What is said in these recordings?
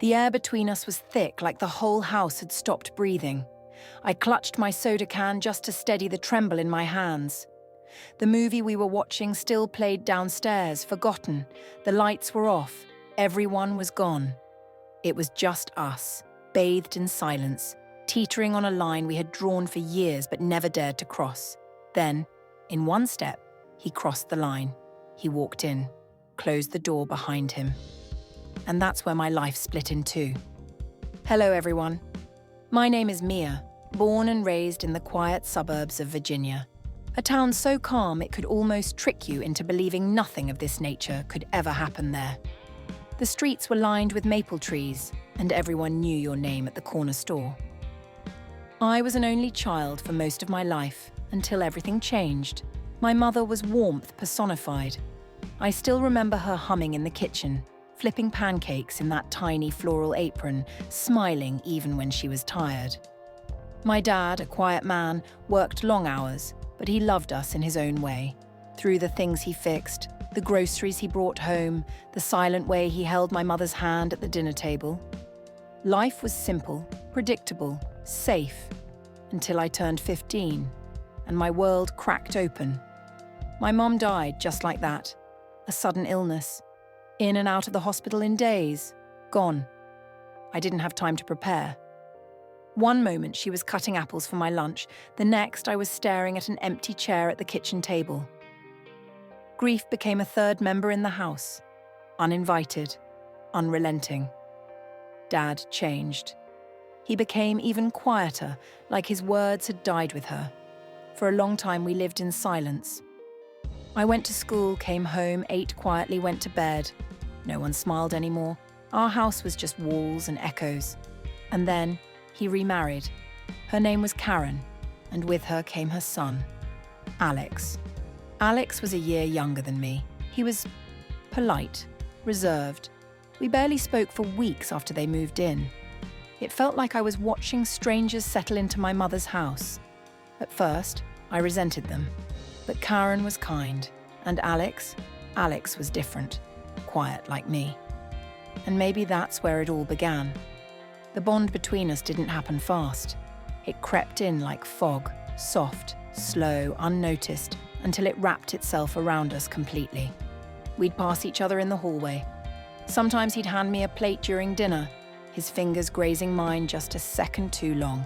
The air between us was thick, like the whole house had stopped breathing. I clutched my soda can just to steady the tremble in my hands. The movie we were watching still played downstairs, forgotten. The lights were off. Everyone was gone. It was just us, bathed in silence, teetering on a line we had drawn for years but never dared to cross. Then, in one step, he crossed the line. He walked in, closed the door behind him. And that's where my life split in two. Hello, everyone. My name is Mia, born and raised in the quiet suburbs of Virginia. A town so calm it could almost trick you into believing nothing of this nature could ever happen there. The streets were lined with maple trees, and everyone knew your name at the corner store. I was an only child for most of my life, until everything changed. My mother was warmth personified. I still remember her humming in the kitchen, flipping pancakes in that tiny floral apron, smiling even when she was tired. My dad, a quiet man, worked long hours, but he loved us in his own way. Through the things he fixed, the groceries he brought home, the silent way he held my mother's hand at the dinner table. Life was simple, predictable, safe, until I turned 15, and my world cracked open. My mom died just like that, a sudden illness. In and out of the hospital in days, gone. I didn't have time to prepare. One moment she was cutting apples for my lunch, the next I was staring at an empty chair at the kitchen table. Grief became a third member in the house, uninvited, unrelenting. Dad changed. He became even quieter, like his words had died with her. For a long time we lived in silence. I went to school, came home, ate quietly, went to bed. No one smiled anymore. Our house was just walls and echoes. And then he remarried. Her name was Karen, and with her came her son, Alex. Alex was a year younger than me. He was polite, reserved. We barely spoke for weeks after they moved in. It felt like I was watching strangers settle into my mother's house. At first, I resented them. But Karen was kind, and Alex was different, quiet like me. And maybe that's where it all began. The bond between us didn't happen fast. It crept in like fog, soft, slow, unnoticed, until it wrapped itself around us completely. We'd pass each other in the hallway. Sometimes he'd hand me a plate during dinner, his fingers grazing mine just a second too long.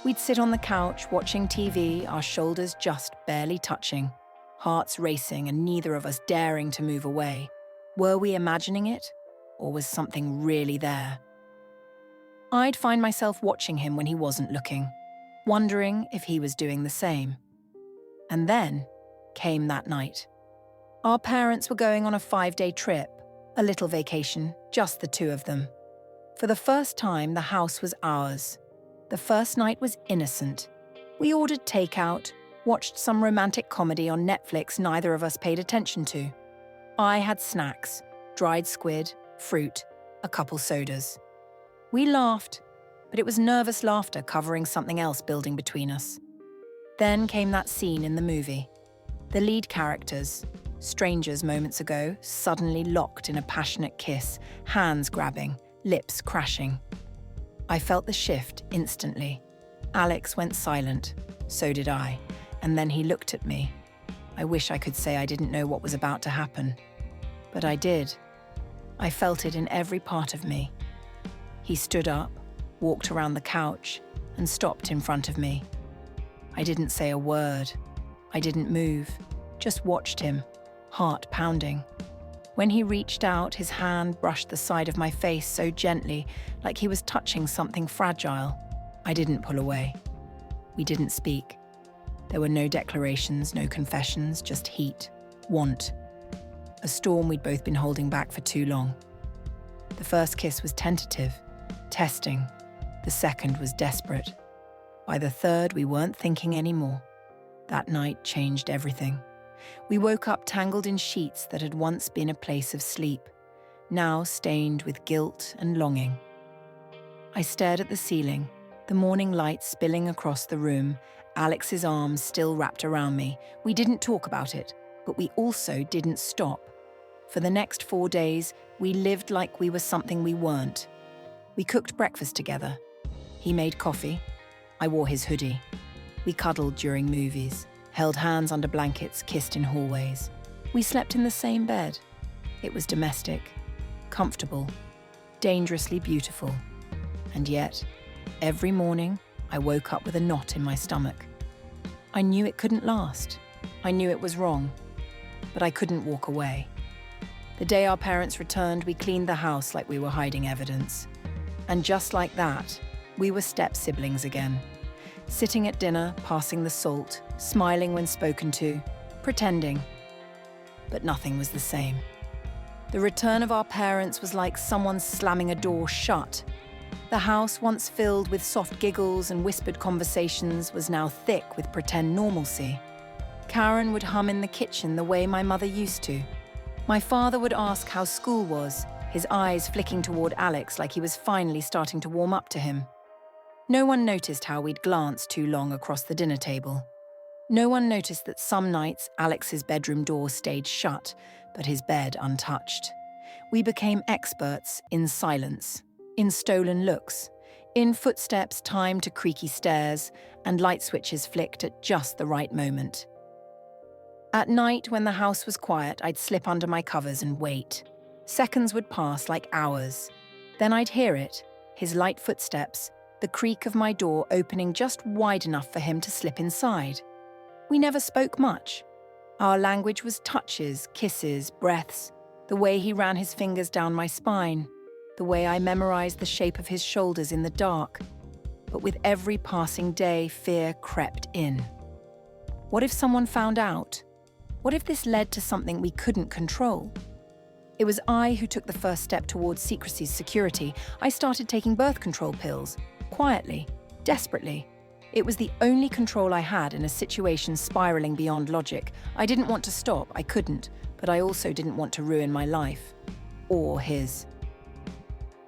We'd sit on the couch watching TV, our shoulders just barely touching, hearts racing and neither of us daring to move away. Were we imagining it, or was something really there? I'd find myself watching him when he wasn't looking, wondering if he was doing the same. And then came that night. Our parents were going on a 5-day trip, a little vacation, just the two of them. For the first time, the house was ours. The first night was innocent. We ordered takeout, watched some romantic comedy on Netflix neither of us paid attention to. I had snacks, dried squid, fruit, a couple sodas. We laughed, but it was nervous laughter covering something else building between us. Then came that scene in the movie. The lead characters, strangers moments ago, suddenly locked in a passionate kiss, hands grabbing, lips crashing. I felt the shift instantly. Alex went silent, so did I, and then he looked at me. I wish I could say I didn't know what was about to happen, but I did. I felt it in every part of me. He stood up, walked around the couch, and stopped in front of me. I didn't say a word. I didn't move, just watched him, heart pounding. When he reached out, his hand brushed the side of my face so gently, like he was touching something fragile. I didn't pull away. We didn't speak. There were no declarations, no confessions, just heat, want. A storm we'd both been holding back for too long. The first kiss was tentative, testing. The second was desperate. By the third, we weren't thinking anymore. That night changed everything. We woke up tangled in sheets that had once been a place of sleep, now stained with guilt and longing. I stared at the ceiling, the morning light spilling across the room, Alex's arms still wrapped around me. We didn't talk about it, but we also didn't stop. For the next 4 days, we lived like we were something we weren't. We cooked breakfast together. He made coffee. I wore his hoodie. We cuddled during movies, held hands under blankets, kissed in hallways. We slept in the same bed. It was domestic, comfortable, dangerously beautiful. And yet, every morning, I woke up with a knot in my stomach. I knew it couldn't last. I knew it was wrong, but I couldn't walk away. The day our parents returned, we cleaned the house like we were hiding evidence. And just like that, we were step-siblings again. Sitting at dinner, passing the salt, smiling when spoken to, pretending. But nothing was the same. The return of our parents was like someone slamming a door shut. The house, once filled with soft giggles and whispered conversations, was now thick with pretend normalcy. Karen would hum in the kitchen the way my mother used to. My father would ask how school was, his eyes flicking toward Alex like he was finally starting to warm up to him. No one noticed how we'd glanced too long across the dinner table. No one noticed that some nights Alex's bedroom door stayed shut, but his bed untouched. We became experts in silence, in stolen looks, in footsteps timed to creaky stairs, and light switches flicked at just the right moment. At night, when the house was quiet, I'd slip under my covers and wait. Seconds would pass like hours. Then I'd hear it, his light footsteps, the creak of my door opening just wide enough for him to slip inside. We never spoke much. Our language was touches, kisses, breaths, the way he ran his fingers down my spine, the way I memorized the shape of his shoulders in the dark. But with every passing day, fear crept in. What if someone found out? What if this led to something we couldn't control? It was I who took the first step towards secrecy's security. I started taking birth control pills, quietly, desperately. It was the only control I had in a situation spiraling beyond logic. I didn't want to stop, I couldn't, but I also didn't want to ruin my life. Or his.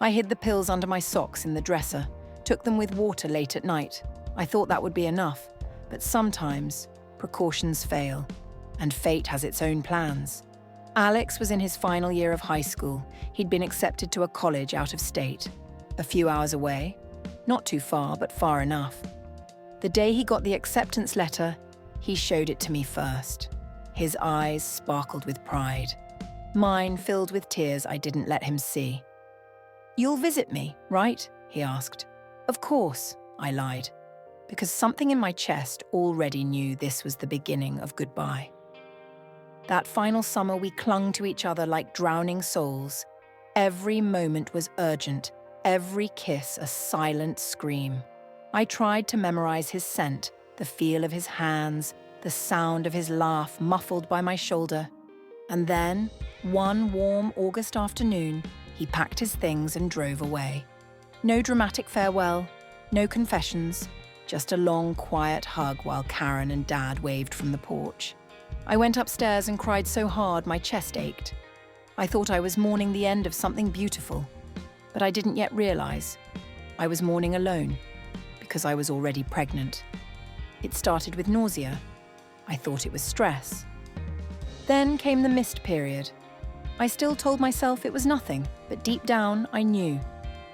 I hid the pills under my socks in the dresser, took them with water late at night. I thought that would be enough, but sometimes precautions fail. And fate has its own plans. Alex was in his final year of high school. He'd been accepted to a college out of state. A few hours away. Not too far, but far enough. The day he got the acceptance letter, he showed it to me first. His eyes sparkled with pride. Mine filled with tears I didn't let him see. "You'll visit me, right?" he asked. "Of course," I lied, because something in my chest already knew this was the beginning of goodbye. That final summer, we clung to each other like drowning souls. Every moment was urgent, every kiss a silent scream. I tried to memorize his scent, the feel of his hands, the sound of his laugh muffled by my shoulder. And then, one warm August afternoon, he packed his things and drove away. No dramatic farewell, no confessions, just a long, quiet hug while Karen and Dad waved from the porch. I went upstairs and cried so hard my chest ached. I thought I was mourning the end of something beautiful, but I didn't yet realize I was mourning alone because I was already pregnant. It started with nausea. I thought it was stress. Then came the missed period. I still told myself it was nothing, but deep down I knew.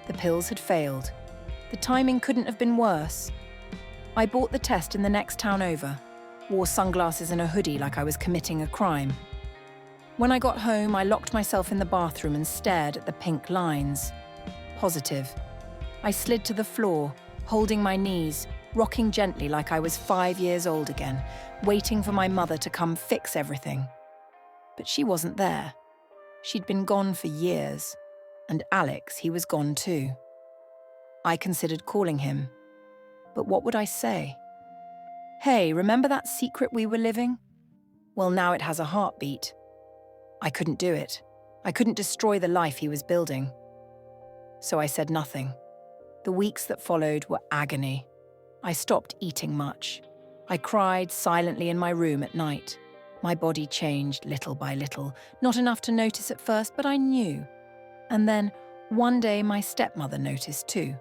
The pills had failed. The timing couldn't have been worse. I bought the test in the next town over. Wore sunglasses and a hoodie like I was committing a crime. When I got home, I locked myself in the bathroom and stared at the pink lines. Positive. I slid to the floor, holding my knees, rocking gently like I was 5 years old again, waiting for my mother to come fix everything. But she wasn't there. She'd been gone for years. And Alex, he was gone too. I considered calling him. But what would I say? "Hey, remember that secret we were living? Well, now it has a heartbeat." I couldn't do it. I couldn't destroy the life he was building. So I said nothing. The weeks that followed were agony. I stopped eating much. I cried silently in my room at night. My body changed little by little, not enough to notice at first, but I knew. And then, one day, my stepmother noticed too.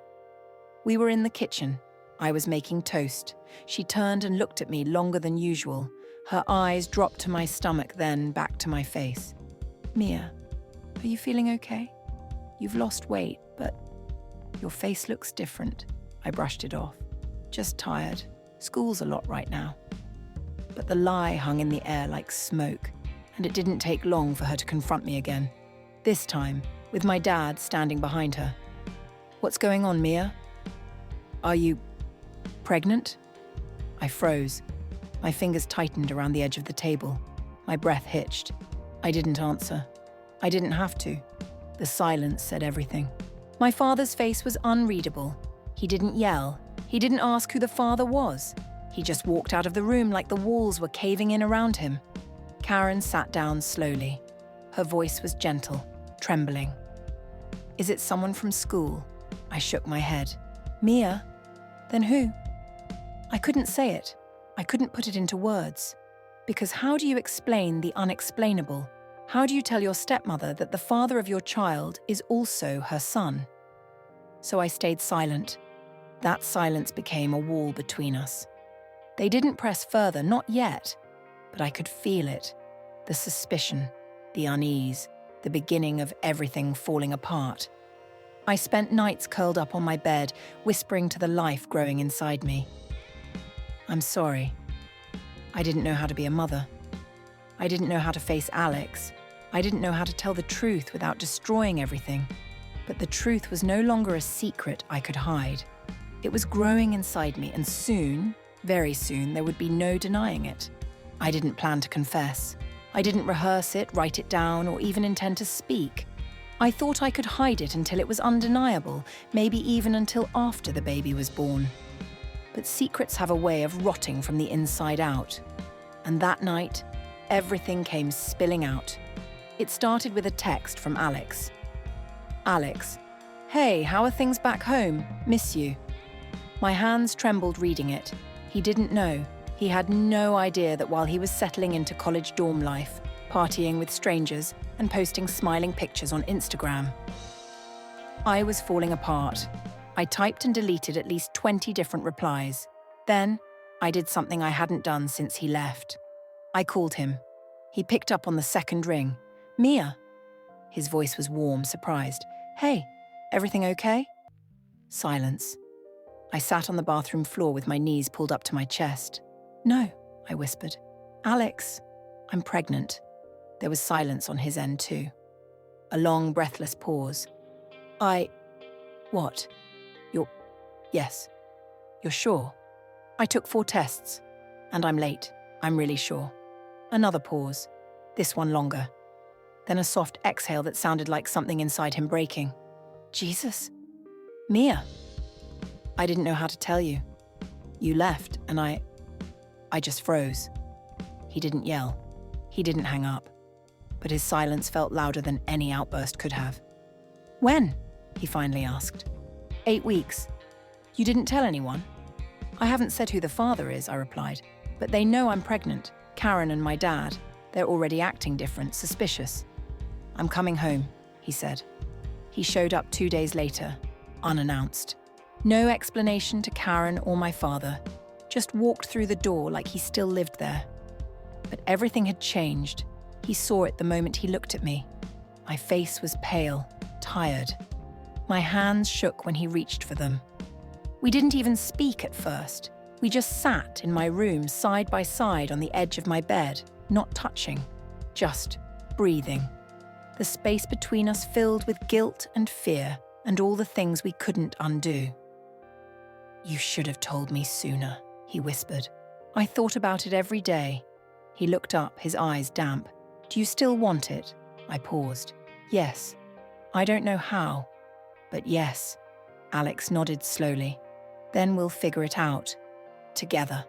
We were in the kitchen. I was making toast. She turned and looked at me longer than usual. Her eyes dropped to my stomach, then back to my face. "Mia, are you feeling okay? You've lost weight, but..." Your face looks different. I brushed it off. Just tired. School's a lot right now. But the lie hung in the air like smoke, and it didn't take long for her to confront me again. This time, with my dad standing behind her. What's going on, Mia? Are you pregnant? I froze. My fingers tightened around the edge of the table. My breath hitched. I didn't answer. I didn't have to. The silence said everything. My father's face was unreadable. He didn't yell. He didn't ask who the father was. He just walked out of the room like the walls were caving in around him. Karen sat down slowly. Her voice was gentle, trembling. Is it someone from school? I shook my head. Mia? Then who? I couldn't say it. I couldn't put it into words. Because how do you explain the unexplainable? How do you tell your stepmother that the father of your child is also her son? So I stayed silent. That silence became a wall between us. They didn't press further, not yet, but I could feel it. The suspicion, the unease, the beginning of everything falling apart. I spent nights curled up on my bed, whispering to the life growing inside me. I'm sorry. I didn't know how to be a mother. I didn't know how to face Alex. I didn't know how to tell the truth without destroying everything. But the truth was no longer a secret I could hide. It was growing inside me, and soon, very soon, there would be no denying it. I didn't plan to confess. I didn't rehearse it, write it down, or even intend to speak. I thought I could hide it until it was undeniable, maybe even until after the baby was born. But secrets have a way of rotting from the inside out. And that night, everything came spilling out. It started with a text from Alex. Alex, hey, how are things back home? Miss you. My hands trembled reading it. He didn't know. He had no idea that while he was settling into college dorm life, partying with strangers, and posting smiling pictures on Instagram, I was falling apart. I typed and deleted at least 20 different replies. Then, I did something I hadn't done since he left. I called him. He picked up on the second ring. Mia. His voice was warm, surprised. Hey, everything okay? Silence. I sat on the bathroom floor with my knees pulled up to my chest. No, I whispered. Alex, I'm pregnant. There was silence on his end too. A long, breathless pause. What? Yes. You're sure? I took 4 tests. And I'm late. I'm really sure. Another pause. This one longer. Then a soft exhale that sounded like something inside him breaking. Jesus. Mia. I didn't know how to tell you. You left, and I just froze. He didn't yell. He didn't hang up. But his silence felt louder than any outburst could have. When? He finally asked. 8 weeks. You didn't tell anyone? I haven't said who the father is, I replied. But they know I'm pregnant. Karen and my dad. They're already acting different, suspicious. I'm coming home, he said. He showed up 2 days later, unannounced. No explanation to Karen or my father. Just walked through the door like he still lived there. But everything had changed. He saw it the moment he looked at me. My face was pale, tired. My hands shook when he reached for them. We didn't even speak at first. We just sat in my room side by side on the edge of my bed, not touching, just breathing. The space between us filled with guilt and fear and all the things we couldn't undo. You should have told me sooner, he whispered. I thought about it every day. He looked up, his eyes damp. Do you still want it? I paused. Yes. I don't know how, but yes. Alex nodded slowly. Then we'll figure it out. Together.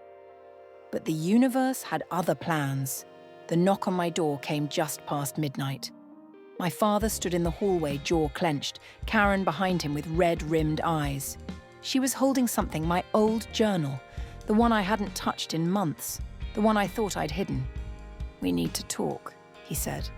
But the universe had other plans. The knock on my door came just past midnight. My father stood in the hallway, jaw clenched, Karen behind him with red-rimmed eyes. She was holding something, my old journal, the one I hadn't touched in months, the one I thought I'd hidden. We need to talk, he said.